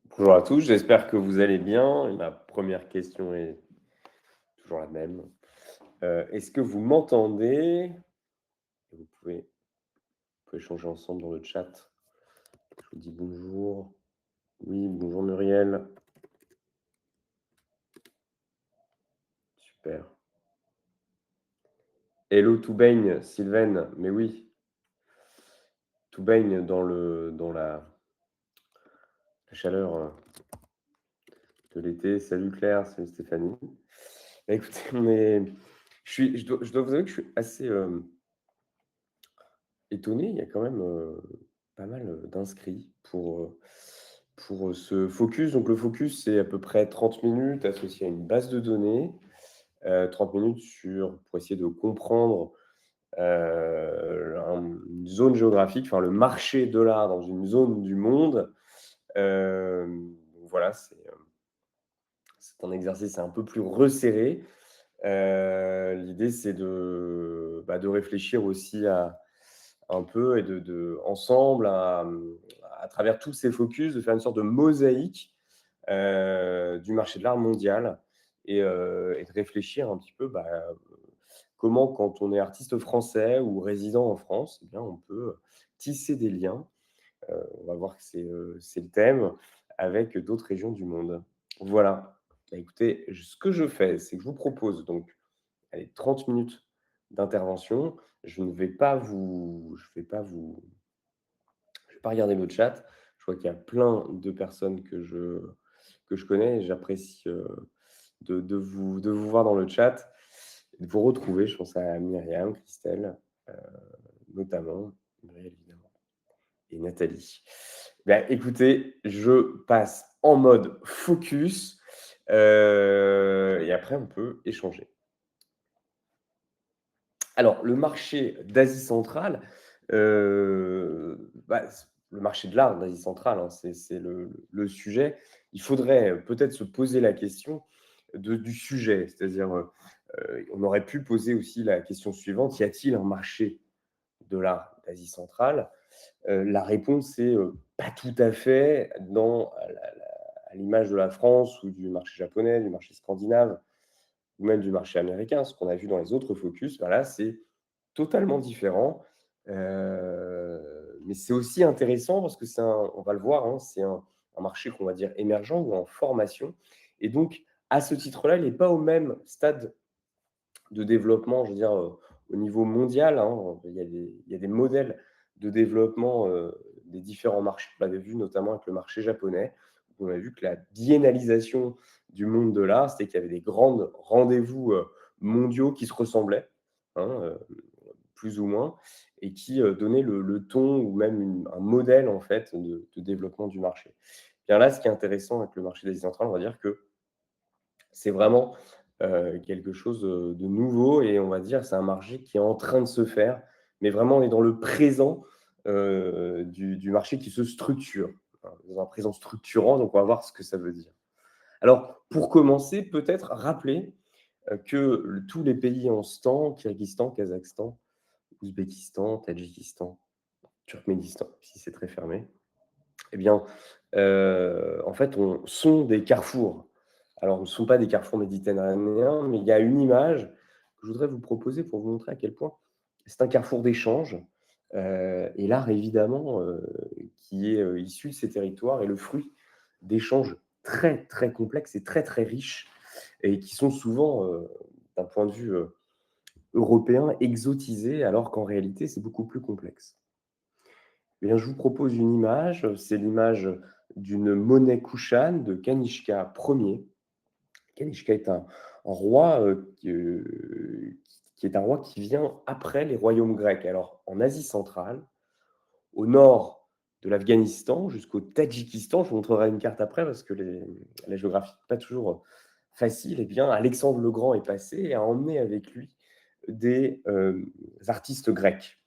Bonjour à tous, j'espère que vous allez bien. Et ma première question est toujours la même. Est-ce que vous m'entendez? Vous pouvez échanger ensemble dans le chat. Je vous dis bonjour. Oui, bonjour Muriel. Super. Hello tout baigne, Sylvaine. Mais oui, tout baigne dans la chaleur de l'été. Salut Claire, salut Stéphanie. Écoutez, je dois vous avouer que je suis assez étonné. Il y a quand même pas mal d'inscrits pour ce focus. Donc le focus, c'est à peu près 30 minutes associé à une base de données. 30 minutes pour essayer de comprendre une zone géographique, enfin le marché de l'art dans une zone du monde. Donc voilà, c'est un exercice un peu plus resserré. L'idée, c'est de réfléchir aussi un peu et ensemble, à travers tous ces focus, de faire une sorte de mosaïque du marché de l'art mondial et de réfléchir un petit peu comment, quand on est artiste français ou résident en France, eh bien, on peut tisser des liens. On va voir que c'est le thème avec d'autres régions du monde. Voilà. Bah, écoutez, ce que je fais, c'est que je vous propose donc allez, 30 minutes d'intervention. Je vais pas regarder le chat. Je vois qu'il y a plein de personnes que je connais et j'apprécie de vous voir dans le chat et de vous retrouver. Je pense à Myriam, Christelle, euh, notamment, Muriel évidemment, et Nathalie. Ben, écoutez, je passe en mode focus et après on peut échanger. Alors, le marché d'Asie centrale, le marché de l'art d'Asie centrale, hein, c'est le sujet. Il faudrait peut-être se poser la question du sujet. C'est-à-dire, on aurait pu poser aussi la question suivante: y a-t-il un marché de l'art d'Asie centrale? La réponse est pas tout à fait à l'image de la France ou du marché japonais, du marché scandinave ou même du marché américain, ce qu'on a vu dans les autres focus. Ben là, c'est totalement différent. Mais c'est aussi intéressant parce que on va le voir, hein, c'est un marché qu'on va dire émergent ou en formation. Et donc, à ce titre-là, il n'est pas au même stade de développement, je veux dire, au niveau mondial, hein. Il y a des modèles de développement des différents marchés. On l'avait vu notamment avec le marché japonais. On a vu que la biennalisation du monde de l'art, c'était qu'il y avait des grands rendez-vous mondiaux qui se ressemblaient, hein, plus ou moins, et qui donnaient le ton ou même un modèle en fait de développement du marché. Bien là, ce qui est intéressant avec le marché d'Asie centrale, on va dire que c'est vraiment quelque chose de nouveau et on va dire c'est un marché qui est en train de se faire, mais vraiment on est dans le présent du marché qui se structure, hein, dans un présent structurant, donc on va voir ce que ça veut dire. Alors pour commencer, peut-être rappeler tous les pays en ce temps, Kyrgyzstan, Kazakhstan, Ouzbékistan, Tadjikistan, Turkménistan, si c'est très fermé, eh bien, en fait, sont des carrefours. Alors, ce ne sont pas des carrefours méditerranéens, mais il y a une image que je voudrais vous proposer pour vous montrer à quel point c'est un carrefour d'échange. Et l'art, évidemment, qui est issu de ces territoires, est le fruit d'échanges très, très complexes et très, très riches, et qui sont souvent, d'un point de vue européen, exotisés, alors qu'en réalité, c'est beaucoup plus complexe. Eh bien, je vous propose une image, c'est l'image d'une monnaie Kushan de Kanishka Ier. Kanishka est un roi qui est un roi qui vient après les royaumes grecs. Alors, en Asie centrale, au nord de l'Afghanistan jusqu'au Tadjikistan, je vous montrerai une carte après parce que la géographie n'est pas toujours facile, eh bien, Alexandre le Grand est passé et a emmené avec lui des artistes grecs.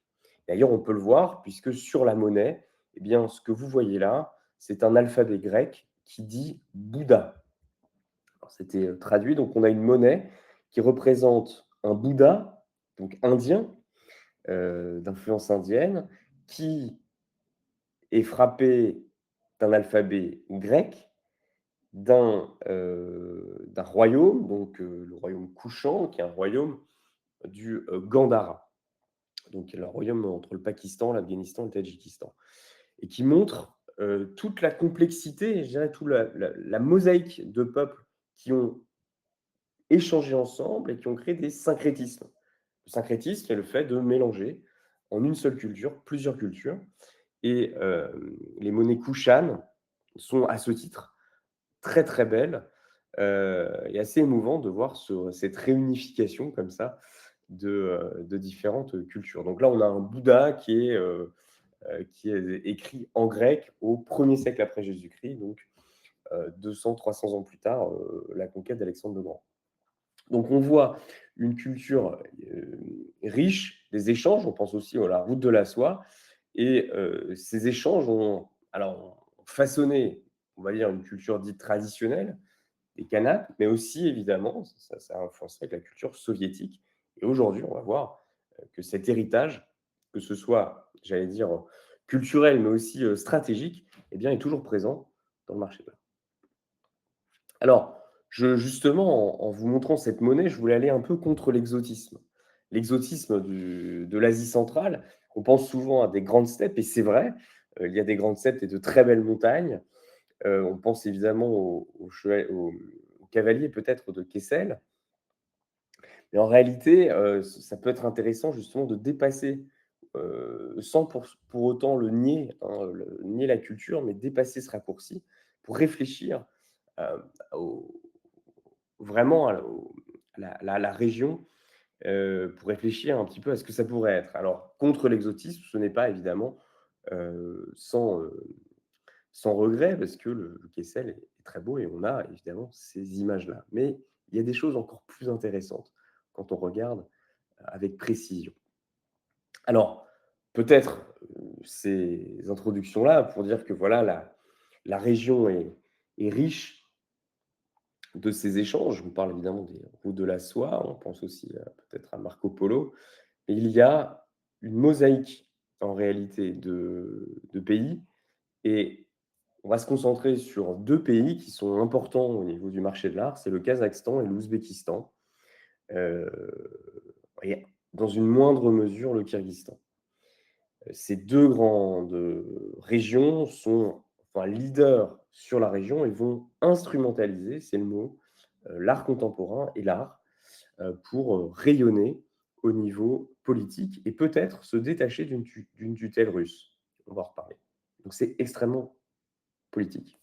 D'ailleurs, on peut le voir, puisque sur la monnaie, eh bien, ce que vous voyez là, c'est un alphabet grec qui dit Bouddha. Alors, c'était traduit, donc on a une monnaie qui représente un Bouddha, donc indien, d'influence indienne, qui est frappé d'un alphabet grec, d'un royaume, donc le royaume couchant, qui est un royaume du Gandhara, donc le royaume entre le Pakistan, l'Afghanistan et le Tadjikistan, et qui montre toute la complexité, je dirais, toute la mosaïque de peuples qui ont échangé ensemble et qui ont créé des syncrétismes. Le syncrétisme, c'est le fait de mélanger en une seule culture plusieurs cultures. Et les monnaies Kushan sont à ce titre très très belles et assez émouvant de voir cette réunification comme ça de différentes cultures. Donc là, on a un Bouddha qui est écrit en grec au 1er siècle après Jésus-Christ, donc 200-300 ans plus tard, la conquête d'Alexandre le Grand. Donc on voit une culture riche, des échanges, on pense aussi à la route de la soie, et ces échanges ont façonné, on va dire, une culture dite traditionnelle, des Kanaks, mais aussi évidemment, ça a influencé avec la culture soviétique. Et aujourd'hui, on va voir que cet héritage, que ce soit, j'allais dire, culturel, mais aussi stratégique, eh bien, est toujours présent dans le marché de l'art. Alors, justement, en vous montrant cette monnaie, je voulais aller un peu contre l'exotisme. L'exotisme de l'Asie centrale, on pense souvent à des grandes steppes, et c'est vrai, il y a des grandes steppes et de très belles montagnes. On pense évidemment aux cavaliers peut-être de Kessel, mais en réalité, ça peut être intéressant justement de dépasser, sans pour autant le nier, hein, nier la culture, mais dépasser ce raccourci pour réfléchir, heu, au vraiment à la région, pour réfléchir un petit peu à ce que ça pourrait être. Alors contre l'exotisme, ce n'est pas évidemment, sans, sans regret parce que le Kessel est très beau et on a évidemment ces images-là. Mais il y a des choses encore plus intéressantes quand on regarde avec précision. Alors, peut-être, ces introductions-là pour dire que voilà, la région est riche de ces échanges. On parle évidemment des routes de la soie, on pense aussi peut-être à Marco Polo. Et il y a une mosaïque en réalité de pays, et on va se concentrer sur 2 pays qui sont importants au niveau du marché de l'art, c'est le Kazakhstan et l'Ouzbékistan, heu et dans une moindre mesure le Kirghizistan. Ces 2 grandes régions sont enfin leaders sur la région et vont instrumentaliser, c'est le mot, l'art contemporain et l'art, pour, rayonner au niveau politique et peut-être se détacher d'une tutelle russe. On va en reparler. Donc c'est extrêmement politique.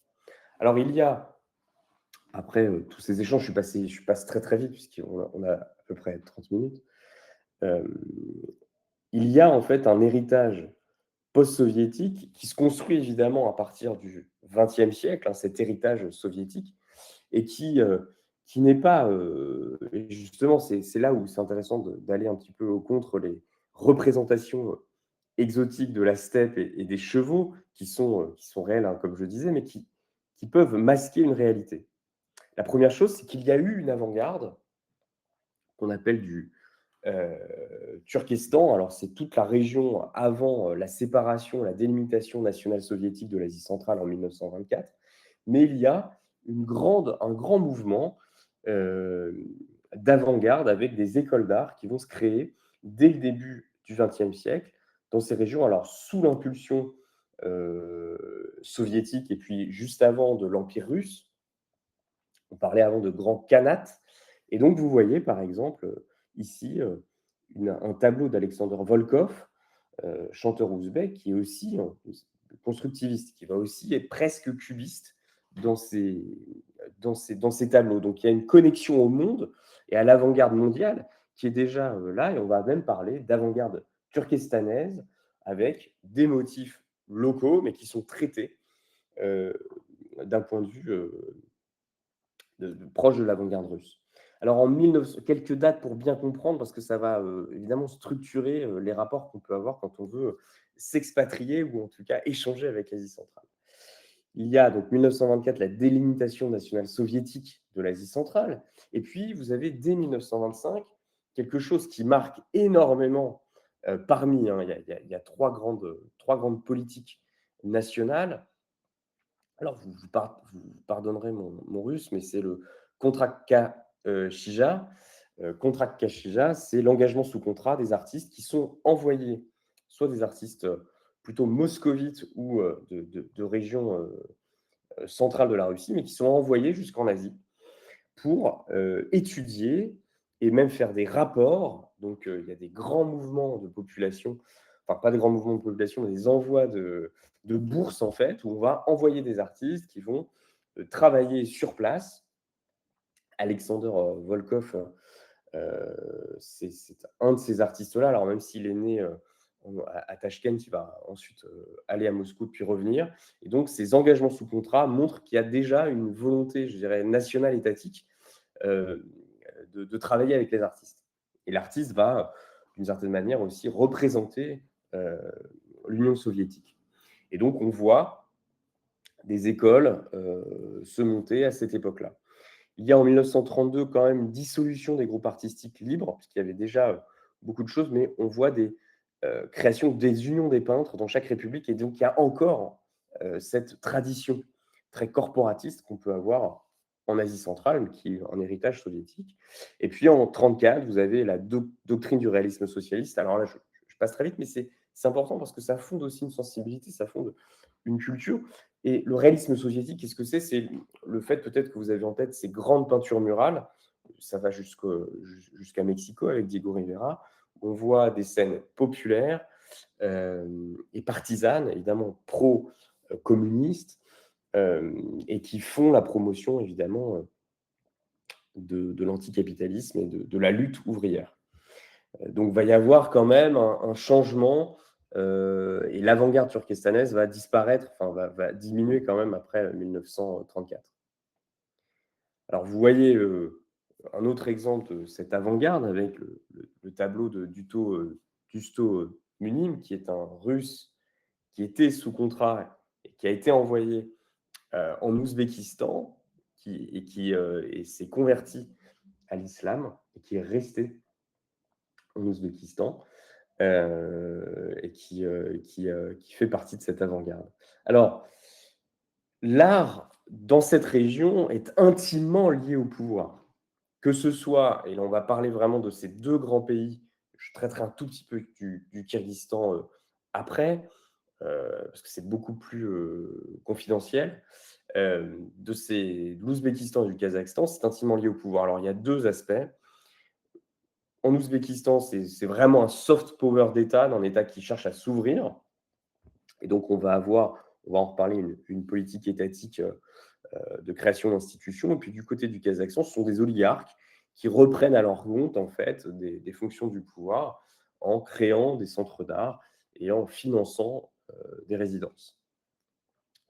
Alors il y a, après, tous ces échanges, je suis passé très, très vite puisqu'on a à peu près 30 minutes. Hem, il y a en fait un héritage post-soviétique qui se construit évidemment à partir du XXe siècle, hein, cet héritage soviétique, et qui n'est pas, et justement, c'est là où c'est intéressant d'aller un petit peu contre les représentations exotiques de la steppe et des chevaux qui sont réels, hein, comme je disais, mais qui peuvent masquer une réalité. La première chose, c'est qu'il y a eu une avant-garde qu'on appelle du Turkestan. Alors, c'est toute la région avant la séparation, la délimitation nationale soviétique de l'Asie centrale en 1924. Mais il y a un grand mouvement euh, d'avant-garde avec des écoles d'art qui vont se créer dès le début du XXe siècle dans ces régions. Alors, sous l'impulsion soviétique et puis juste avant de l'Empire russe, on parlait avant de grands khanats. Et donc, vous voyez, par exemple, ici, un tableau d'Alexander Volkov, chanteur ouzbek, qui est aussi constructiviste, qui va aussi être presque cubiste dans dans ses tableaux. Donc, il y a une connexion au monde et à l'avant-garde mondiale qui est déjà là. Et on va même parler d'avant-garde turkestanaise avec des motifs locaux, mais qui sont traités euh, d'un point de vue proche de l'avant-garde russe. Alors en 1900, quelques dates pour bien comprendre, parce que ça va évidemment structurer les rapports qu'on peut avoir quand on veut s'expatrier ou en tout cas échanger avec l'Asie centrale. Il y a donc 1924 la délimitation nationale soviétique de l'Asie centrale, et puis vous avez dès 1925 quelque chose qui marque énormément parmi, hein, il y a trois grandes politiques nationales. Alors vous pardonnerez mon russe, mais c'est le Kontrakka, Shija. Kontrakka Shija, c'est l'engagement sous contrat des artistes qui sont envoyés, soit des artistes, plutôt moscovites ou, de régions, centrales de la Russie, mais qui sont envoyés jusqu'en Asie pour, étudier et même faire des rapports. Donc, il y a des grands mouvements de population, enfin pas des grands mouvements de population, mais des envois de bourses en fait, où on va envoyer des artistes qui vont, travailler sur place. Alexander, Volkov, c'est un de ces artistes-là. Alors même s'il est né, à Tachkent, il va ensuite, aller à Moscou puis revenir. Et donc ces engagements sous contrat montrent qu'il y a déjà une volonté, je dirais, nationale étatique, euh, de travailler avec les artistes. Et l'artiste va, d'une certaine manière, aussi représenter, euh, l'Union soviétique. Et donc, on voit des écoles, se monter à cette époque-là. Il y a en 1932 quand même une dissolution des groupes artistiques libres, puisqu'il y avait déjà, beaucoup de choses, mais on voit des, créations des unions des peintres dans chaque république. Et donc, il y a encore, cette tradition très corporatiste qu'on peut avoir en Asie centrale, mais qui est un héritage soviétique. Et puis en 1934, vous avez la doctrine du réalisme socialiste. Alors là, je passe très vite, mais c'est important parce que ça fonde aussi une sensibilité, ça fonde une culture. Et le réalisme soviétique, qu'est-ce que c'est? C'est le fait peut-être que vous avez en tête ces grandes peintures murales, ça va jusqu'à Mexico avec Diego Rivera. On voit des scènes populaires, et partisanes, évidemment pro-communistes, et qui font la promotion évidemment, de l'anticapitalisme et de la lutte ouvrière. Donc il va y avoir quand même un changement, et l'avant-garde turkestanaise va disparaître, enfin va diminuer quand même après 1934. Alors vous voyez, un autre exemple de cette avant-garde avec le tableau de Dusto Munim, qui est un Russe qui était sous contrat et qui a été envoyé, en Ouzbékistan, et s'est converti à l'islam et qui est resté en Ouzbékistan, et qui fait partie de cette avant-garde. Alors, l'art dans cette région est intimement lié au pouvoir. Que ce soit, et là on va parler vraiment de ces deux grands pays, je traiterai un tout petit peu du Kyrgyzstan, après, parce que c'est beaucoup plus, confidentiel. De l'Ouzbékistan et du Kazakhstan, c'est intimement lié au pouvoir. Alors il y a deux aspects. En Ouzbékistan, c'est vraiment un soft power d'État, d'un État qui cherche à s'ouvrir. Et donc on va en reparler, une politique étatique, de création d'institutions. Et puis du côté du Kazakhstan, ce sont des oligarques qui reprennent à leur compte en fait des fonctions du pouvoir en créant des centres d'art et en finançant, des résidences.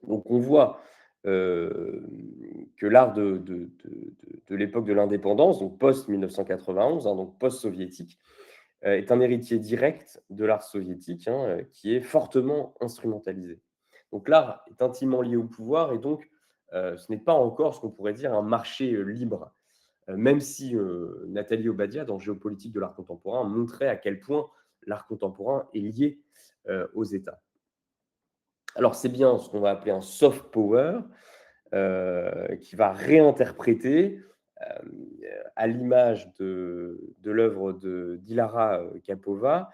Donc on voit, que l'art de l'époque de l'indépendance, donc post-1991, hein, donc post-soviétique, est un héritier direct de l'art soviétique, hein, qui est fortement instrumentalisé. Donc l'art est intimement lié au pouvoir et donc, ce n'est pas encore ce qu'on pourrait dire un marché, libre. Même si, Nathalie Obadia, dans Géopolitique de l'art contemporain, montrait à quel point l'art contemporain est lié, aux États. Alors c'est bien ce qu'on va appeler un soft power, qui va réinterpréter, à l'image de l'œuvre d'Ilara Kapova,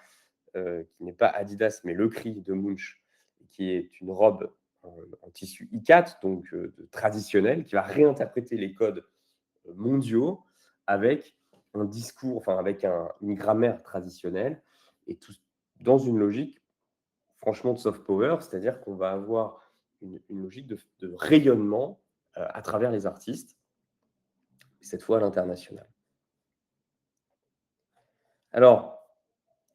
qui n'est pas Adidas, mais Le Cri de Munch, qui est une robe en tissu ICAT, donc traditionnelle, qui va réinterpréter les codes mondiaux avec un discours, enfin avec une grammaire traditionnelle, et tout dans une logique franchement de soft power, c'est-à-dire qu'on va avoir une logique de rayonnement, à travers les artistes, cette fois à l'international. Alors,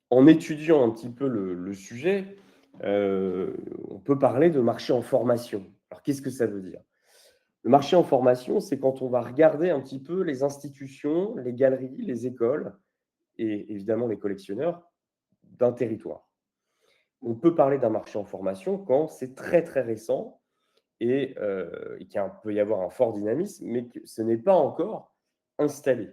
en étudiant un petit peu le sujet, on peut parler de marché en formation. Alors, qu'est-ce que ça veut dire? Le marché en formation, c'est quand on va regarder un petit peu les institutions, les galeries, les écoles et évidemment les collectionneurs d'un territoire. On peut parler d'un marché en formation quand c'est très, très récent et qu'il peut y avoir un fort dynamisme, mais que ce n'est pas encore installé.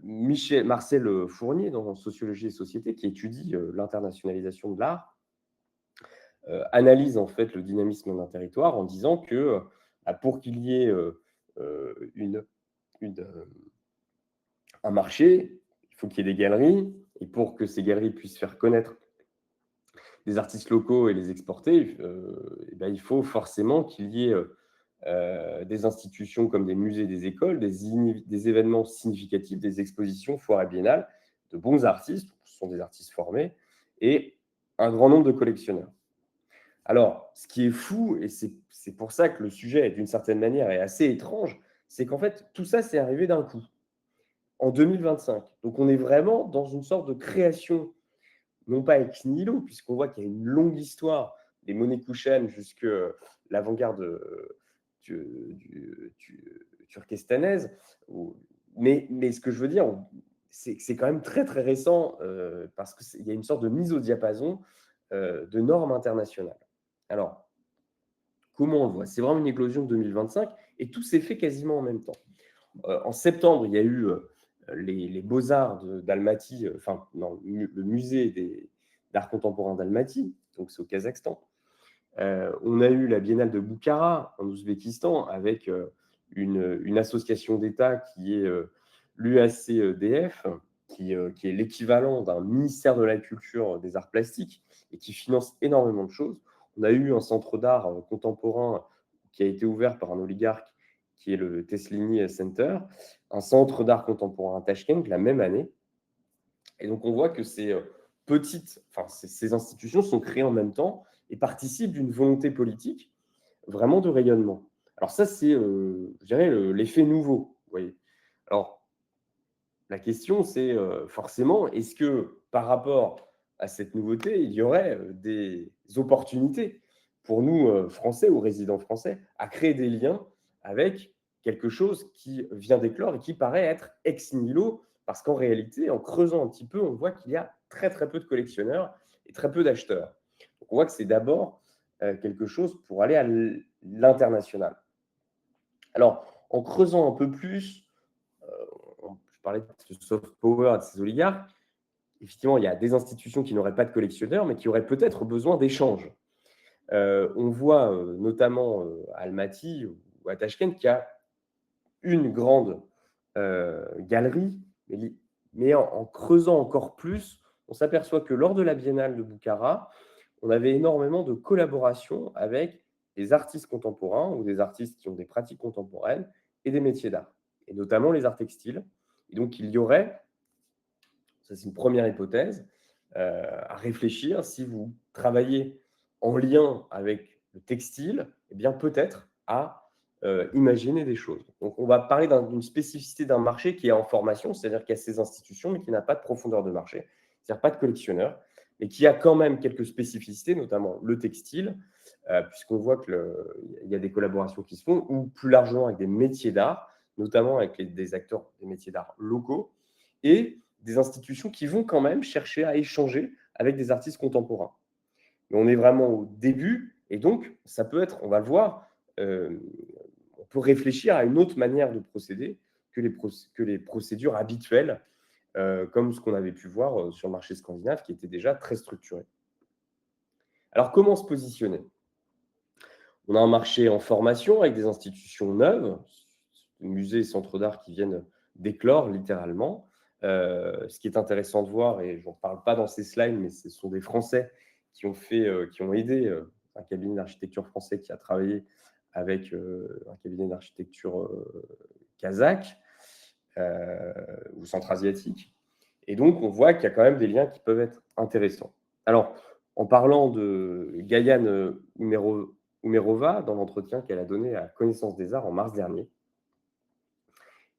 Marcel Fournier, dans Sociologie et Société, qui étudie l'internationalisation de l'art, analyse en fait le dynamisme d'un territoire en disant que pour qu'il y ait une, une, un marché, il faut qu'il y ait des galeries, et pour que ces galeries puissent faire connaître des artistes locaux et les exporter, eh ben, il faut forcément qu'il y ait des institutions comme des musées, des écoles, des événements significatifs, des expositions, foires et biennales, de bons artistes, ce sont des artistes formés, et un grand nombre de collectionneurs. Alors, ce qui est fou, et c'est pour ça que le sujet, d'une certaine manière, est assez étrange, c'est qu'en fait, tout ça, c'est arrivé d'un coup, en 2025. Donc, on est vraiment dans une sorte de création, non pas ex nihilo, puisqu'on voit qu'il y a une longue histoire, des Monécouchènes jusque l'avant-garde turkestanaise. Mais ce que je veux dire, c'est que c'est quand même très, très récent, parce qu'il y a une sorte de mise au diapason de normes internationales. Alors, comment on le voit? C'est vraiment une éclosion de 2025 et tout s'est fait quasiment en même temps. En septembre, il y a eu les Beaux-Arts d'Almaty, enfin, non, le musée d'art contemporain d'Almaty, donc c'est au Kazakhstan. On a eu la Biennale de Bukhara en Ouzbékistan avec une association d'État qui est l'UACDF, qui est l'équivalent d'un ministère de la Culture des Arts Plastiques et qui finance énormément de choses. On a eu un centre d'art contemporain qui a été ouvert par un oligarque qui est le Teslini Center, un centre d'art contemporain à Tashkent la même année. Et donc on voit que ces institutions sont créées en même temps et participent d'une volonté politique vraiment de rayonnement. Alors ça, c'est, je dirais, l'effet nouveau. Vous voyez. Alors, la question, c'est forcément, est-ce que par rapport à cette nouveauté, il y aurait des opportunités pour nous, Français ou résidents français, à créer des liens avec quelque chose qui vient d'éclore et qui paraît être ex nihilo, parce qu'en réalité, en creusant un petit peu, on voit qu'il y a très très peu de collectionneurs et très peu d'acheteurs. Donc on voit que c'est d'abord quelque chose pour aller à l'international. Alors, en creusant un peu plus, je parlais de ce soft power, de ces oligarques, effectivement, il y a des institutions qui n'auraient pas de collectionneurs, mais qui auraient peut-être besoin d'échanges. On voit notamment à Almaty ou à Tashkent qu'il y a une grande galerie, mais en creusant encore plus, on s'aperçoit que lors de la Biennale de Bukhara, on avait énormément de collaborations avec des artistes contemporains ou des artistes qui ont des pratiques contemporaines et des métiers d'art, et notamment les arts textiles. Et donc, il y aurait, ça c'est une première hypothèse, à réfléchir, si vous travaillez en lien avec le textile, eh bien peut-être à imaginer des choses. Donc on va parler d'une spécificité d'un marché qui est en formation, c'est-à-dire qu'il y a ces institutions, mais qui n'a pas de profondeur de marché, c'est-à-dire pas de collectionneurs, mais qui a quand même quelques spécificités, notamment le textile, puisqu'on voit qu'il y a des collaborations qui se font, ou plus largement avec des métiers d'art, notamment avec des acteurs des métiers d'art locaux, et des institutions qui vont quand même chercher à échanger avec des artistes contemporains. Mais on est vraiment au début, et donc ça peut être, on va le voir, on peut réfléchir à une autre manière de procéder que les procédures habituelles, comme ce qu'on avait pu voir sur le marché scandinave, qui était déjà très structuré. Alors comment se positionner? On a un marché en formation avec des institutions neuves, musées et centres d'art qui viennent d'éclore littéralement. Ce qui est intéressant de voir, et je n'en parle pas dans ces slides, mais ce sont des Français qui ont aidé un cabinet d'architecture français qui a travaillé avec un cabinet d'architecture kazakh ou centra-asiatique. Et donc, on voit qu'il y a quand même des liens qui peuvent être intéressants. Alors, en parlant de Gayane Umerova, dans l'entretien qu'elle a donné à Connaissance des Arts en mars dernier,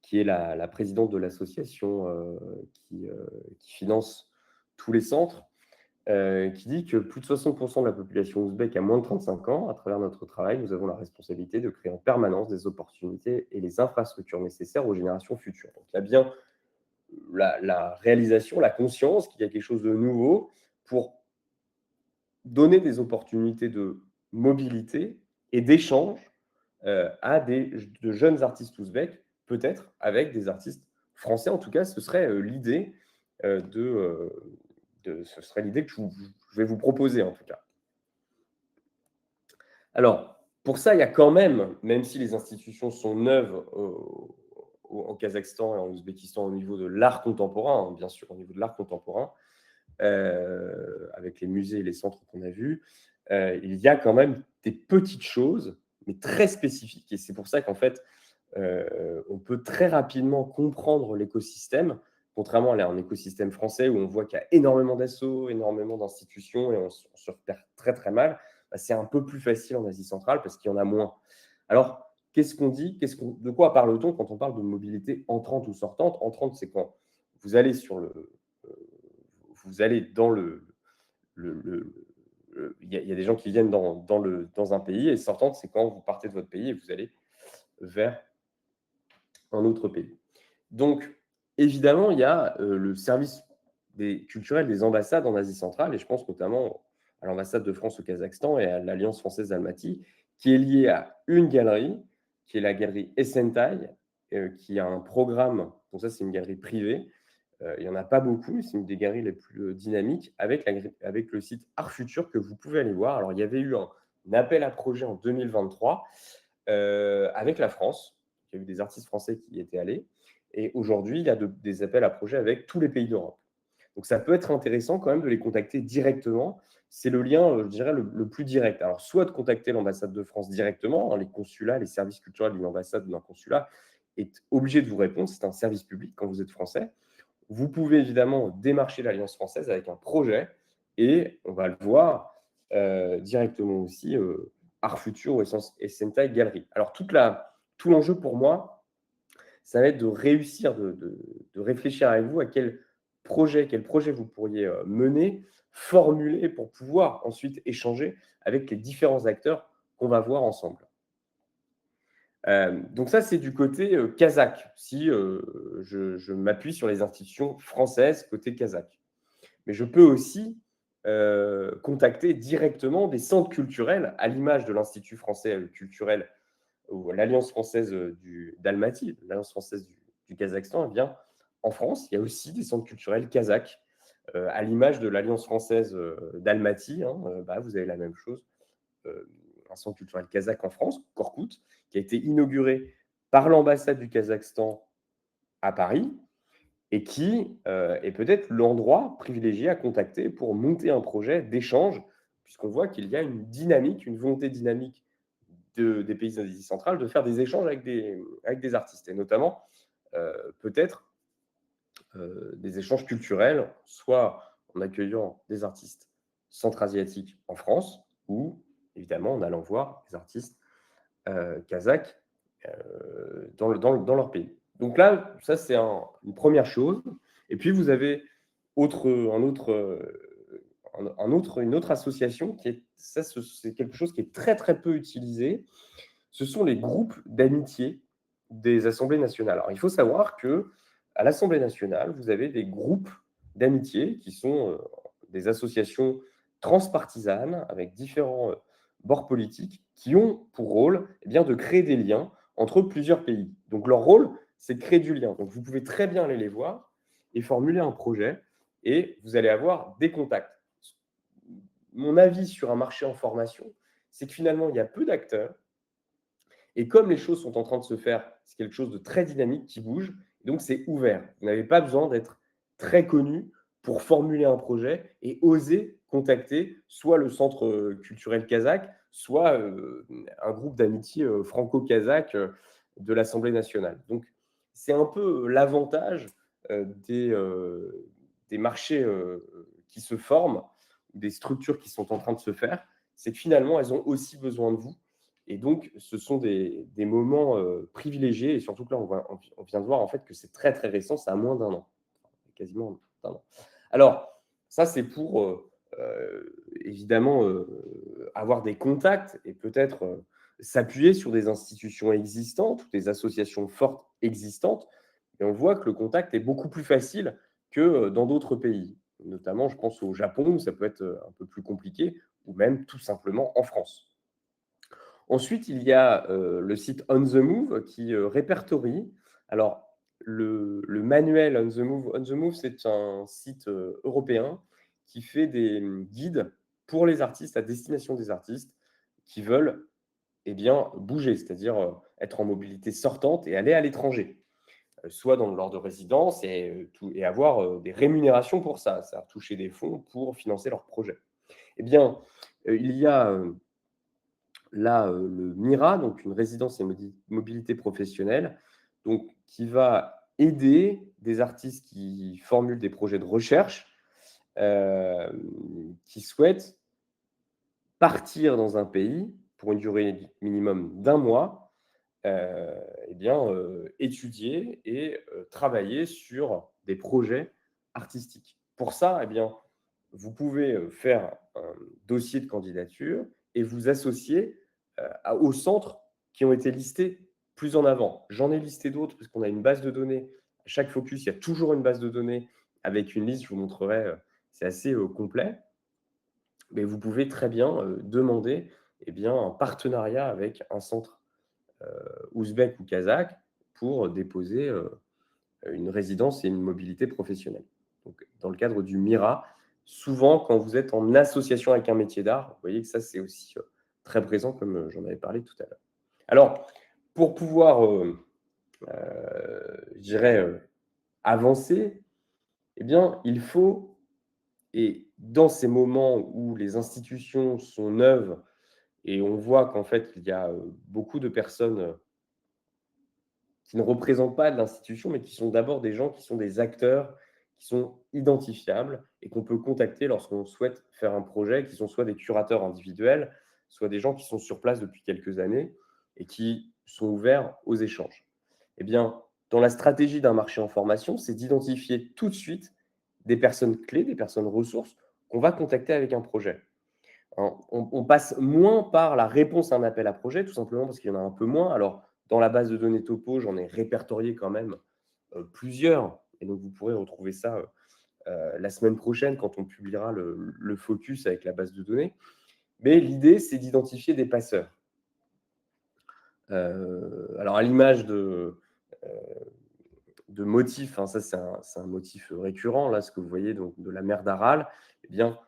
qui est la présidente de l'association qui finance tous les centres, qui dit que plus de 60% de la population ouzbèque a moins de 35 ans. À travers notre travail, nous avons la responsabilité de créer en permanence des opportunités et les infrastructures nécessaires aux générations futures. Donc, il y a bien la réalisation, la conscience qu'il y a quelque chose de nouveau pour donner des opportunités de mobilité et d'échange à de jeunes artistes ouzbeks, peut-être avec des artistes français. En tout cas, ce serait l'idée ce serait l'idée que je vais vous proposer en tout cas. Alors, pour ça, il y a quand même si les institutions sont neuves au Kazakhstan et en Ouzbékistan au niveau de l'art contemporain, hein, bien sûr, au niveau de l'art contemporain, avec les musées et les centres qu'on a vus, il y a quand même des petites choses, mais très spécifiques. Et c'est pour ça qu'en fait, on peut très rapidement comprendre l'écosystème, contrairement à un écosystème français où on voit qu'il y a énormément d'assauts, énormément d'institutions et on se repère très très mal. Bah, c'est un peu plus facile en Asie centrale parce qu'il y en a moins. Alors, qu'est-ce qu'on dit de quoi parle-t-on quand on parle de mobilité entrante ou sortante? Entrante, c'est quand vous allez euh, vous allez dans il y a des gens qui viennent dans un pays, et sortante, c'est quand vous partez de votre pays et vous allez vers un autre pays. Donc, évidemment, il y a le service culturel des ambassades en Asie centrale, et je pense notamment à l'ambassade de France au Kazakhstan et à l'Alliance française d'Almaty, qui est liée à une galerie, qui est la galerie Essentai, qui a un programme, donc ça c'est une galerie privée, il n'y en a pas beaucoup, c'est une des galeries les plus dynamiques, avec le site Art Futur que vous pouvez aller voir. Alors, il y avait eu un appel à projet en 2023 avec la France. Il y a eu des artistes français qui y étaient allés. Et aujourd'hui, il y a des appels à projets avec tous les pays d'Europe. Donc, ça peut être intéressant quand même de les contacter directement. C'est le lien, je dirais, le plus direct. Alors, soit de contacter l'ambassade de France directement, hein, les consulats, les services culturels d'une ambassade ou d'un consulat est obligé de vous répondre. C'est un service public quand vous êtes français. Vous pouvez évidemment démarcher l'Alliance française avec un projet et on va le voir directement aussi Art Futur et Sentai Galerie. Alors, tout l'enjeu pour moi, ça va être de réussir, de réfléchir avec vous à quel projet vous pourriez mener, formuler pour pouvoir ensuite échanger avec les différents acteurs qu'on va voir ensemble. Donc ça, c'est du côté kazakh, si je m'appuie sur les institutions françaises côté kazakh. Mais je peux aussi contacter directement des centres culturels, à l'image de l'Institut français culturel ou l'Alliance française d'Almaty, l'Alliance française du Kazakhstan. Eh bien, en France, il y a aussi des centres culturels kazakhs, à l'image de l'Alliance française d'Almaty. Hein, bah, vous avez la même chose, un centre culturel kazakh en France, Korkut, qui a été inauguré par l'ambassade du Kazakhstan à Paris et qui est peut-être l'endroit privilégié à contacter pour monter un projet d'échange, puisqu'on voit qu'il y a une dynamique, une volonté dynamique des pays d'Asie centrale de faire des échanges avec des artistes, et notamment peut-être des échanges culturels, soit en accueillant des artistes centra-asiatiques en France, ou évidemment en allant voir des artistes kazakhs dans leur pays. Donc là, ça c'est une première chose. Et puis vous avez une autre association qui est, ça c'est quelque chose qui est très très peu utilisé. Ce sont les groupes d'amitié des assemblées nationales. Alors il faut savoir que à l'Assemblée nationale, vous avez des groupes d'amitié qui sont des associations transpartisanes avec différents bords politiques qui ont pour rôle eh bien, de créer des liens entre plusieurs pays. Donc leur rôle, c'est de créer du lien. Donc vous pouvez très bien aller les voir et formuler un projet et vous allez avoir des contacts. Mon avis sur un marché en formation, c'est que finalement, il y a peu d'acteurs et comme les choses sont en train de se faire, c'est quelque chose de très dynamique qui bouge. Donc, c'est ouvert. Vous n'avez pas besoin d'être très connu pour formuler un projet et oser contacter soit le centre culturel kazakh, soit un groupe d'amitié franco-kazakh de l'Assemblée nationale. Donc, c'est un peu l'avantage des marchés qui se forment, des structures qui sont en train de se faire, c'est que finalement, elles ont aussi besoin de vous, et donc, ce sont des moments privilégiés. Et surtout que là, on vient de voir en fait que c'est très, très récent, c'est à moins d'un an, quasiment d'un an. Alors, ça, c'est pour évidemment avoir des contacts et peut-être s'appuyer sur des institutions existantes, des associations fortes existantes. Et on voit que le contact est beaucoup plus facile que dans d'autres pays. Notamment, je pense au Japon, où ça peut être un peu plus compliqué, ou même tout simplement en France. Ensuite, il y a le site On the Move qui répertorie. Alors, le manuel On the Move, c'est un site européen qui fait des guides pour les artistes, à destination des artistes, qui veulent eh bien, bouger, c'est-à-dire être en mobilité sortante et aller à l'étranger, soit dans lors de résidence et avoir des rémunérations pour ça, c'est-à-dire toucher des fonds pour financer leur projet. Eh bien, il y a là le MIRA, donc une résidence et mobilité professionnelle, donc, qui va aider des artistes qui formulent des projets de recherche, qui souhaitent partir dans un pays pour une durée minimum d'un mois, eh bien, étudier et travailler sur des projets artistiques. Pour ça, eh bien, vous pouvez, faire un dossier de candidature et vous associer, aux centres qui ont été listés plus en avant. J'en ai listé d'autres parce qu'on a une base de données. À chaque focus, il y a toujours une base de données avec une liste, je vous montrerai, c'est assez, complet. Mais vous pouvez très bien, demander, eh bien, un partenariat avec un centre ouzbek ou kazakh pour déposer une résidence et une mobilité professionnelle. Donc, dans le cadre du MIRA, souvent, quand vous êtes en association avec un métier d'art, vous voyez que ça, c'est aussi très présent, comme j'en avais parlé tout à l'heure. Alors, pour pouvoir, je dirais, avancer, eh bien, il faut, et dans ces moments où les institutions sont neuves et on voit qu'en fait, il y a beaucoup de personnes qui ne représentent pas de l'institution, mais qui sont d'abord des gens qui sont des acteurs, qui sont identifiables et qu'on peut contacter lorsqu'on souhaite faire un projet, qui sont soit des curateurs individuels, soit des gens qui sont sur place depuis quelques années et qui sont ouverts aux échanges. Eh bien, dans la stratégie d'un marché en formation, c'est d'identifier tout de suite des personnes clés, des personnes ressources qu'on va contacter avec un projet. On passe moins par la réponse à un appel à projet, tout simplement parce qu'il y en a un peu moins. Alors, dans la base de données Topo, j'en ai répertorié quand même plusieurs, et donc vous pourrez retrouver ça la semaine prochaine quand on publiera le focus avec la base de données. Mais l'idée, c'est d'identifier des passeurs. Alors, à l'image euh, de motifs, hein, ça c'est un motif récurrent, là, ce que vous voyez donc, de la mer d'Aral, eh bien,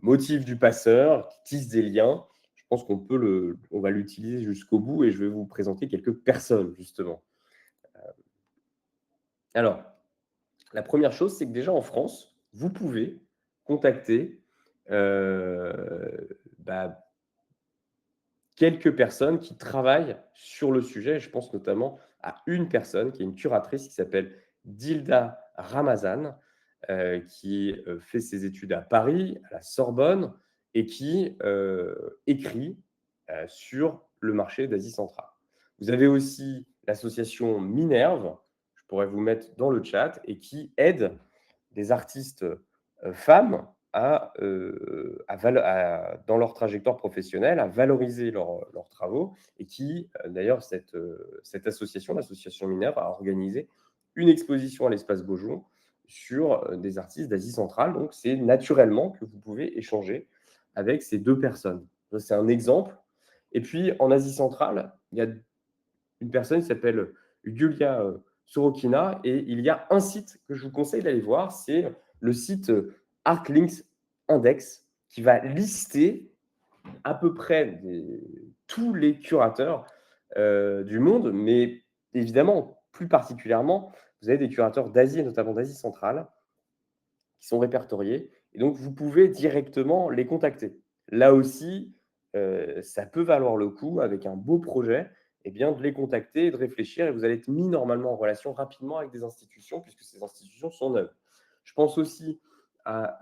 motif du passeur qui tisse des liens. Je pense on va l'utiliser jusqu'au bout et je vais vous présenter quelques personnes, justement. Alors, la première chose, c'est que déjà en France, vous pouvez contacter bah, quelques personnes qui travaillent sur le sujet. Je pense notamment à une personne qui est une curatrice qui s'appelle Dilda Ramazan, qui fait ses études à Paris, à la Sorbonne, et qui écrit sur le marché d'Asie centrale. Vous avez aussi l'association Minerve, je pourrais vous mettre dans le chat, et qui aide des artistes femmes dans leur trajectoire professionnelle, à valoriser leurs travaux, et qui, d'ailleurs, cette association, l'association Minerve, a organisé une exposition à l'espace Beaujon sur des artistes d'Asie centrale. Donc, c'est naturellement que vous pouvez échanger avec ces deux personnes. C'est un exemple. Et puis, en Asie centrale, il y a une personne qui s'appelle Yulia Sorokina, et il y a un site que je vous conseille d'aller voir, c'est le site Artlinks Index, qui va lister à peu près tous les curateurs du monde, mais évidemment, plus particulièrement, vous avez des curateurs d'Asie, et notamment d'Asie centrale, qui sont répertoriés, et donc vous pouvez directement les contacter. Là aussi, ça peut valoir le coup, avec un beau projet, eh bien, de les contacter et de réfléchir, et vous allez être mis normalement en relation rapidement avec des institutions, puisque ces institutions sont neuves. Je pense aussi à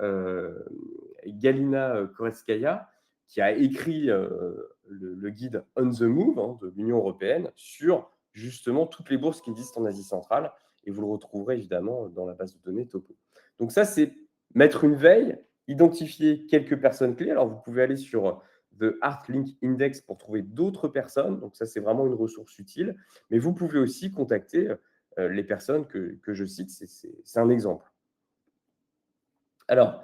Galina Koreskaya, qui a écrit le guide On the Move, hein, de l'Union européenne sur justement toutes les bourses qui existent en Asie centrale, et vous le retrouverez évidemment dans la base de données Topo. Donc ça, c'est mettre une veille, identifier quelques personnes clés. Alors, vous pouvez aller sur The Art Link Index pour trouver d'autres personnes. Donc ça, c'est vraiment une ressource utile. Mais vous pouvez aussi contacter les personnes que je cite. C'est un exemple. Alors,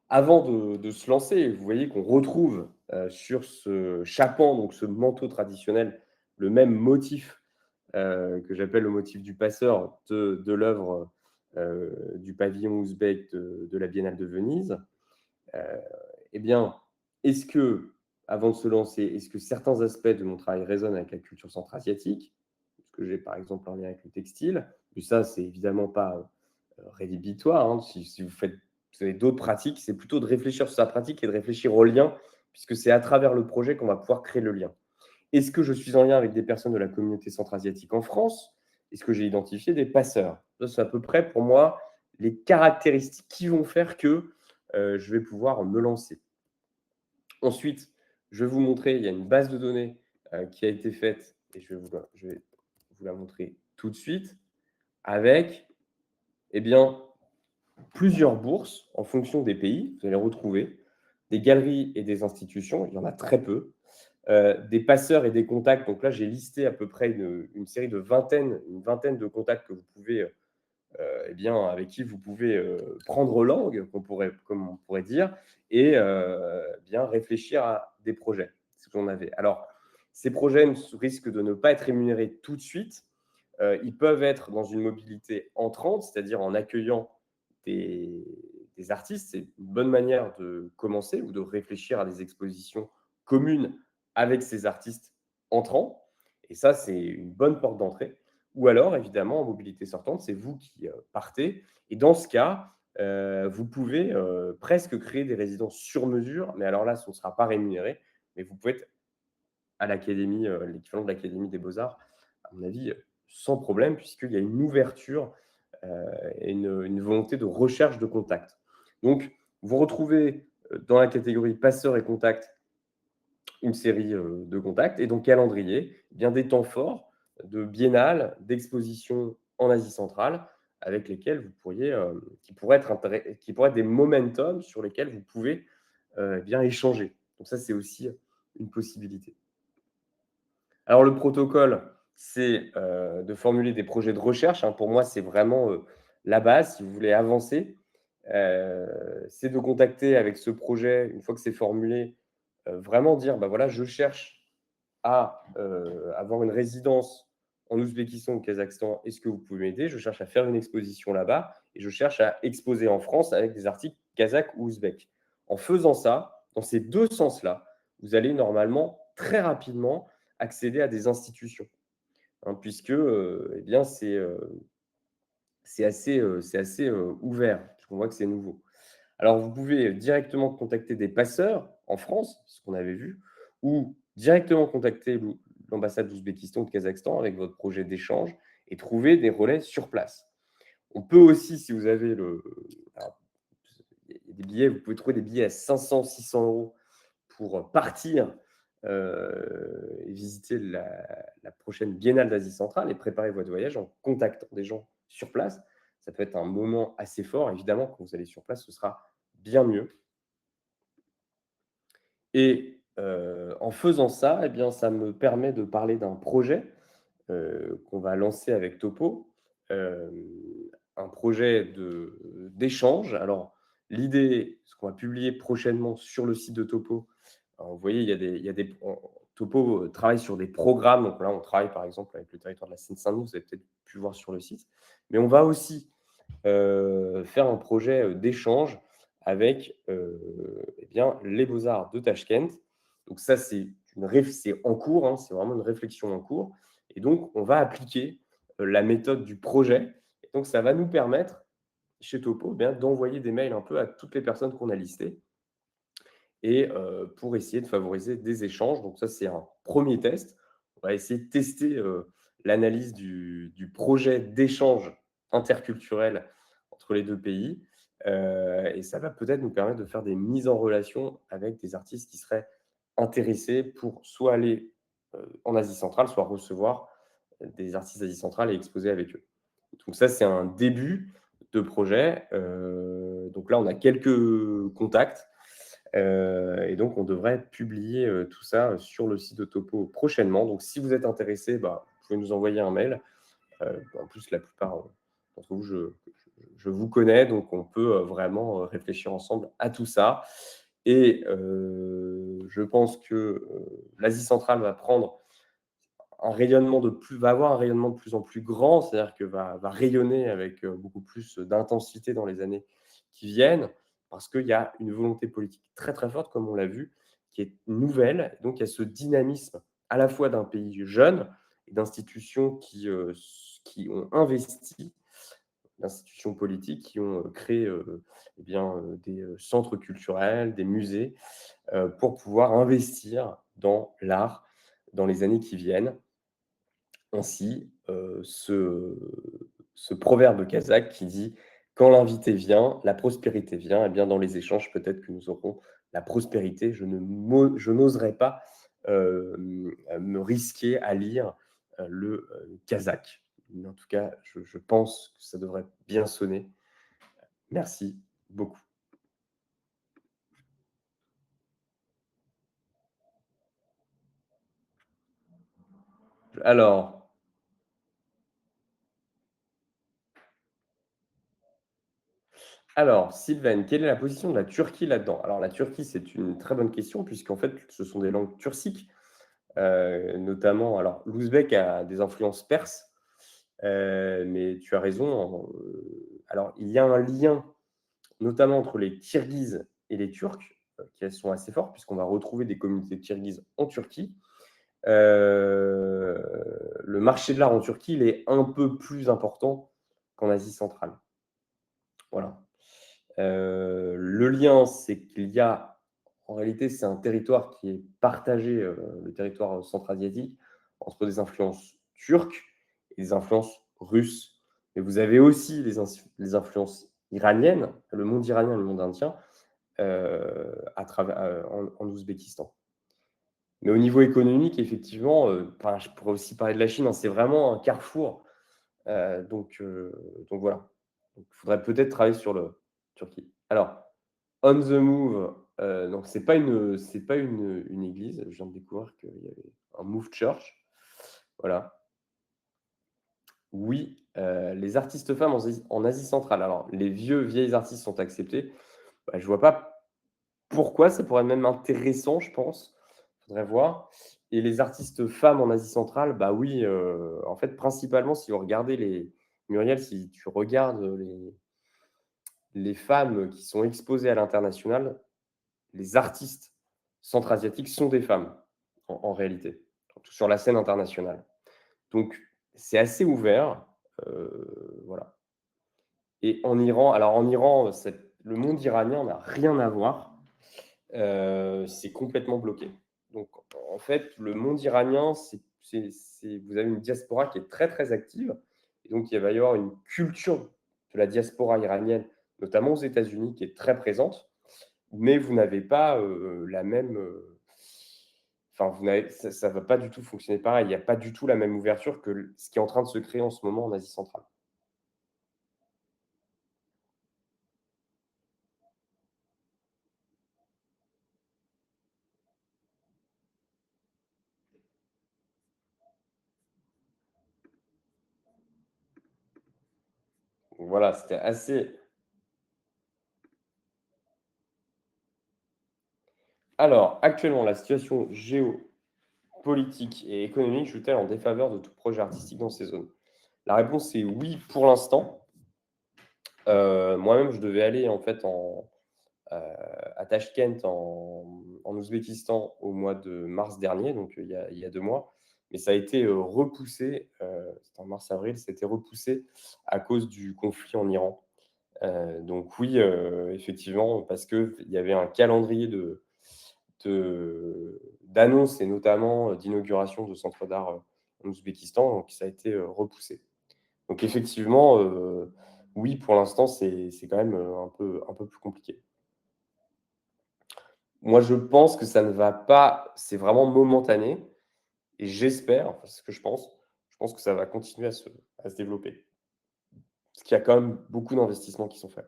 avant de se lancer, vous voyez qu'on retrouve sur ce chapan, donc ce manteau traditionnel, le même motif que j'appelle le motif du passeur de l'œuvre du pavillon ouzbek de la Biennale de Venise. Eh bien, est-ce que avant de se lancer, est-ce que certains aspects de mon travail résonnent avec la culture centra-asiatique? Est-ce que j'ai, par exemple, un lien avec le textile? Et ça, c'est évidemment pas rédhibitoire, hein. Si vous avez d'autres pratiques, c'est plutôt de réfléchir sur sa pratique et de réfléchir au lien, puisque c'est à travers le projet qu'on va pouvoir créer le lien. Est-ce que je suis en lien avec des personnes de la communauté centra-asiatique en France? Est-ce que j'ai identifié des passeurs? Ça, c'est à peu près pour moi les caractéristiques qui vont faire que je vais pouvoir me lancer. Ensuite, je vais vous montrer, il y a une base de données qui a été faite et je vais vous la montrer tout de suite avec eh bien, plusieurs bourses en fonction des pays. Vous allez retrouver des galeries et des institutions, il y en a très peu, des passeurs et des contacts. Donc là, j'ai listé à peu près une série de une vingtaine de contacts que vous pouvez, eh bien, avec qui vous pouvez prendre langue, comme on pourrait dire, et bien réfléchir à des projets, si vous en avez. Alors, ces projets risquent de ne pas être rémunérés tout de suite. Ils peuvent être dans une mobilité entrante, c'est-à-dire en accueillant des, des artistes. C'est une bonne manière de commencer ou de réfléchir à des expositions communes avec ces artistes entrants. Et ça, c'est une bonne porte d'entrée. Ou alors, évidemment, en mobilité sortante, c'est vous qui partez. Et dans ce cas, vous pouvez presque créer des résidences sur mesure. Mais alors là, ce ne sera pas rémunéré. Mais vous pouvez être à l'académie, l'équivalent de l'Académie des Beaux-Arts, à mon avis, sans problème, puisqu'il y a une ouverture et une volonté de recherche de contact. Donc, vous retrouvez dans la catégorie passeurs et contacts une série de contacts et donc calendrier, eh bien des temps forts de biennale, d'exposition en Asie centrale, avec lesquels vous pourriez, qui pourraient être des momentum sur lesquels vous pouvez bien échanger. Donc ça, c'est aussi une possibilité. Alors le protocole, c'est de formuler des projets de recherche, hein. Pour moi, c'est vraiment la base si vous voulez avancer. C'est de contacter avec ce projet, une fois que c'est formulé, vraiment dire, bah, voilà, je cherche à avoir une résidence en Ouzbékistan ou au Kazakhstan. Est-ce que vous pouvez m'aider? Je cherche à faire une exposition là-bas et je cherche à exposer en France avec des articles kazakhs ou ouzbeks. En faisant ça, dans ces 2 sens-là, vous allez normalement très rapidement accéder à des institutions, hein, puisque, eh bien, c'est assez ouvert, puisqu'on voit que c'est nouveau. Alors, vous pouvez directement contacter des passeurs en France, ce qu'on avait vu, ou directement contacter l'ambassade d'Ouzbékistan ou de Kazakhstan avec votre projet d'échange et trouver des relais sur place. On peut aussi, si vous avez alors, il y a des billets, vous pouvez trouver des billets à 500, 600 € pour partir et visiter la prochaine Biennale d'Asie centrale et préparer votre voyage en contactant des gens sur place. Ça peut être un moment assez fort. Évidemment, quand vous allez sur place, ce sera bien mieux. Et en faisant ça, eh bien, ça me permet de parler d'un projet qu'on va lancer avec Topo, hem, un projet d'échange. Alors l'idée, ce qu'on va publier prochainement sur le site de Topo, alors vous voyez, il y a des Topo travaille sur des programmes. Donc là, on travaille par exemple avec le territoire de la Seine-Saint-Denis, vous avez peut-être pu voir sur le site. Mais on va aussi faire un projet d'échange avec eh bien, les Beaux-Arts de Tachkent. Donc ça, c'est en cours, hein, c'est vraiment une réflexion en cours. Et donc, on va appliquer la méthode du projet. Et donc, ça va nous permettre, chez Topo, eh bien, d'envoyer des mails un peu à toutes les personnes qu'on a listées et pour essayer de favoriser des échanges. Donc ça, c'est un premier test. On va essayer de tester l'analyse du projet d'échange interculturel entre les 2 pays, et ça va peut-être nous permettre de faire des mises en relation avec des artistes qui seraient intéressés pour soit aller en Asie centrale, soit recevoir des artistes d'Asie centrale et exposer avec eux. Donc ça, c'est un début de projet. Donc là, on a quelques contacts. Et donc, on devrait publier tout ça sur le site de Topo prochainement. Donc, si vous êtes intéressé, bah, vous pouvez nous envoyer un mail. En plus, la plupart d'entre vous, je vous connais, donc on peut vraiment réfléchir ensemble à tout ça. Et je pense que l'Asie centrale va avoir un rayonnement de plus en plus grand, c'est-à-dire que va rayonner avec beaucoup plus d'intensité dans les années qui viennent, parce qu'il y a une volonté politique très très forte, comme on l'a vu, qui est nouvelle. Donc, il y a ce dynamisme à la fois d'un pays jeune et d'institutions qui ont investi, d'institutions politiques qui ont créé eh bien, des centres culturels, des musées, pour pouvoir investir dans l'art dans les années qui viennent. Ainsi, ce proverbe kazakh qui dit: «Quand l'invité vient, la prospérité vient». Eh bien, dans les échanges, peut-être que nous aurons la prospérité. Je n'oserais pas, me risquer à lire, kazakh. Mais en tout cas, je pense que ça devrait bien sonner. Merci beaucoup. Alors alors Sylvaine, quelle est la position de la Turquie là-dedans? Alors la Turquie, c'est une très bonne question puisqu'en fait, ce sont des langues turciques. Notamment, alors l'ouzbek a des influences perses, mais tu as raison, alors il y a un lien, notamment entre les Kirghizes et les Turcs, qui elles sont assez forts puisqu'on va retrouver des communautés kirghizes en Turquie. Heu, le marché de l'art en Turquie, il est un peu plus important qu'en Asie centrale. Voilà. Le lien, c'est qu'il y a en réalité, c'est un territoire qui est partagé, le territoire centra-asiatique, entre des influences turques et des influences russes. Mais vous avez aussi les influences iraniennes, le monde iranien et le monde indien, à travers, en Ouzbékistan. Mais au niveau économique, effectivement, enfin, je pourrais aussi parler de la Chine, hein, c'est vraiment un carrefour, donc voilà. Donc il faudrait peut-être travailler sur le Turquie. Alors, On the Move, donc c'est pas une église. Je viens de découvrir qu'il y avait un Move Church. Voilà. Oui, les artistes femmes en Asie centrale. Alors les vieilles artistes sont acceptés. Bah, je vois pas pourquoi, ça pourrait être même intéressant, je pense. Faudrait voir. Et les artistes femmes en Asie centrale, bah oui, en fait, principalement, si vous regardez les Muriel, si tu regardes les femmes qui sont exposées à l'international, les artistes centra-asiatiques sont des femmes, en réalité, surtout sur la scène internationale. Donc c'est assez ouvert, voilà. Et en Iran, alors en Iran, le monde iranien n'a rien à voir, c'est complètement bloqué. Donc en fait, le monde iranien, vous avez une diaspora qui est très, très active et donc il va y avoir une culture de la diaspora iranienne, notamment aux États-Unis, qui est très présente. Mais vous n'avez pas, la même, enfin vous n'avez ça va pas du tout fonctionner pareil. Il n'y a pas du tout la même ouverture que ce qui est en train de se créer en ce moment en Asie centrale. Donc voilà, c'était assez alors actuellement, la situation géopolitique et économique joue-t-elle en défaveur de tout projet artistique dans ces zones? La réponse est oui pour l'instant. Moi-même, je devais aller en fait heu, à Tachkent en Ouzbékistan au mois de mars dernier, donc il y a 2 mois. Mais ça a été, repoussé, c'était en mars-avril, ça a été repoussé à cause du conflit en Iran. Donc oui, effectivement, parce qu'il y avait un calendrier d'annonces et notamment, d'inauguration de centres d'art, en Ouzbékistan, donc ça a été, repoussé. Donc effectivement, oui, pour l'instant, c'est quand même, un peu plus compliqué. Moi, je pense que ça ne va pas, c'est vraiment momentané et j'espère, enfin, c'est ce que je pense que ça va continuer à se développer. Parce qu'il y a quand même beaucoup d'investissements qui sont faits.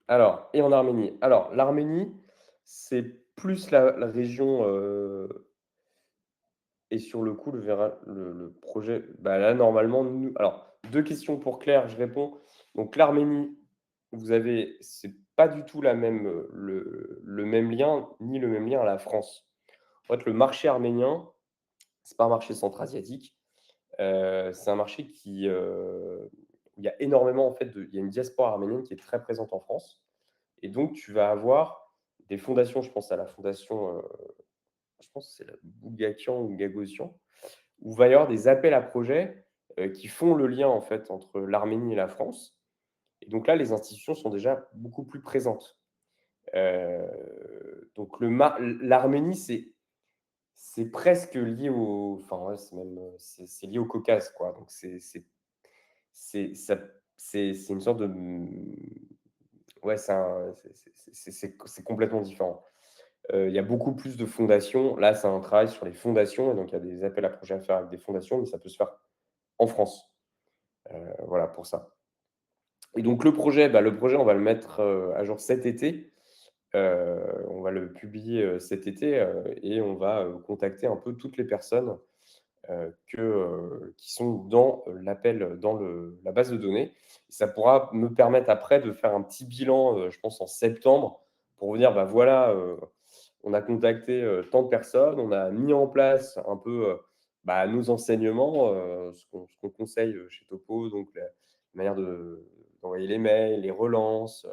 Alors et en Arménie? Alors l'Arménie, c'est plus la région, et sur le coup, le projet, bah, là, normalement, nous alors 2 questions pour Claire, je réponds. Donc l'Arménie, vous avez c'est pas du tout la même, le même lien, ni le même lien à la France. En fait, le marché arménien, c'est pas un marché centra-asiatique. C'est un marché où il y a énormément en fait il y a une diaspora arménienne qui est très présente en France et donc tu vas avoir des fondations, je pense à la fondation, je pense que c'est la Bougakian ou Gagosian, où il va y avoir des appels à projets, qui font le lien en fait entre l'Arménie et la France et donc là, les institutions sont déjà beaucoup plus présentes. Donc l'Arménie, c'est presque lié au enfin ouais, c'est même, c'est lié au Caucase quoi, donc c'est ça c'est une sorte de, ouais, c'est complètement différent. Il y a beaucoup plus de fondations. Là, c'est un travail sur les fondations et donc il y a des appels à projets à faire avec des fondations, mais ça peut se faire en France. Voilà pour ça et donc le projet, on va le mettre, à jour cet été. On va le publier, cet été, et on va, contacter un peu toutes les personnes qui sont dans l'appel, dans la base de données. Ça pourra me permettre après de faire un petit bilan, je pense en septembre, pour vous dire, bah, voilà, on a contacté, tant de personnes, on a mis en place un peu, bah, nos enseignements, ce qu'on conseille, chez Topo, donc la manière d'envoyer les mails, les relances,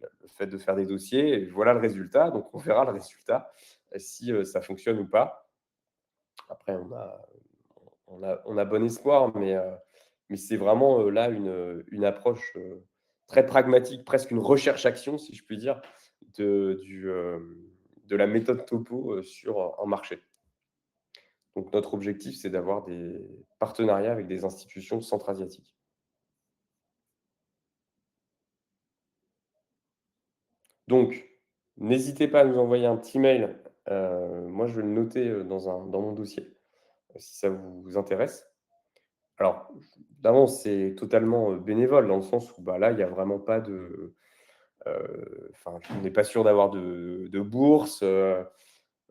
le fait de faire des dossiers et voilà le résultat. Donc on verra le résultat, si, ça fonctionne ou pas. Après on a bon espoir, mais c'est vraiment, là une approche, très pragmatique, presque une recherche-action, si je puis dire, de la méthode Topo, sur un marché. Donc notre objectif, c'est d'avoir des partenariats avec des institutions centra-asiatiques. Donc n'hésitez pas à nous envoyer un petit mail, moi je vais le noter, dans mon dossier, si ça vous intéresse. Alors, évidemment, c'est totalement, bénévole dans le sens où, bah, là, il y a vraiment pas de, enfin, on n'est pas sûr d'avoir de bourse,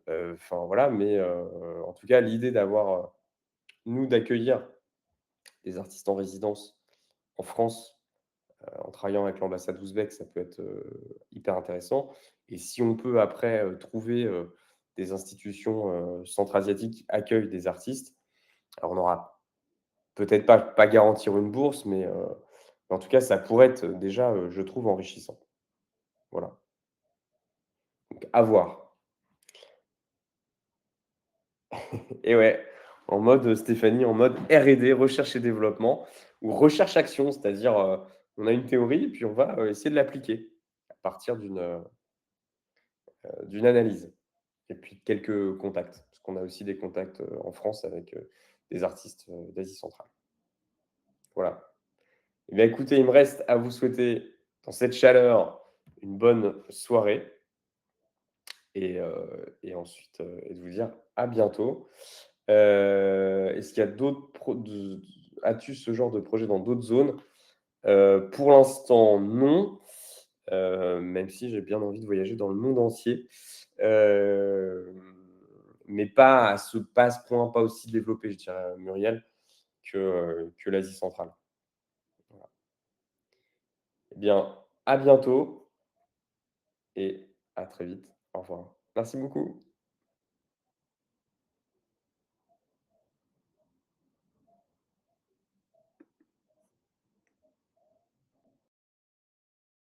enfin, voilà, mais en tout cas, l'idée d'avoir, nous, d'accueillir des artistes en résidence en France, en travaillant avec l'ambassade ouzbek, ça peut être, hyper intéressant et si on peut après, trouver, des institutions, centra-asiatiques qui accueillent des artistes, alors on aura peut-être pas garantir une bourse, mais en tout cas, ça pourrait être déjà, je trouve enrichissant. Voilà, donc à voir. Et ouais, en mode, Stéphanie, en mode R&D, recherche et développement ou recherche-action, c'est-à-dire, on a une théorie et puis on va, essayer de l'appliquer à partir d'une analyse et puis de quelques contacts. Parce qu'on a aussi des contacts, en France avec, des artistes, d'Asie centrale. Voilà. Eh bien écoutez, il me reste à vous souhaiter dans cette chaleur une bonne soirée et ensuite, et de vous dire à bientôt. Est-ce qu'il y a d'autres as-tu ce genre de projet dans d'autres zones? Pour l'instant, non, même si j'ai bien envie de voyager dans le monde entier. Hem, mais pas à ce point, pas aussi développé, je dirais, Muriel, que l'Asie centrale. Voilà. Eh bien, à bientôt et à très vite. Au revoir. Merci beaucoup.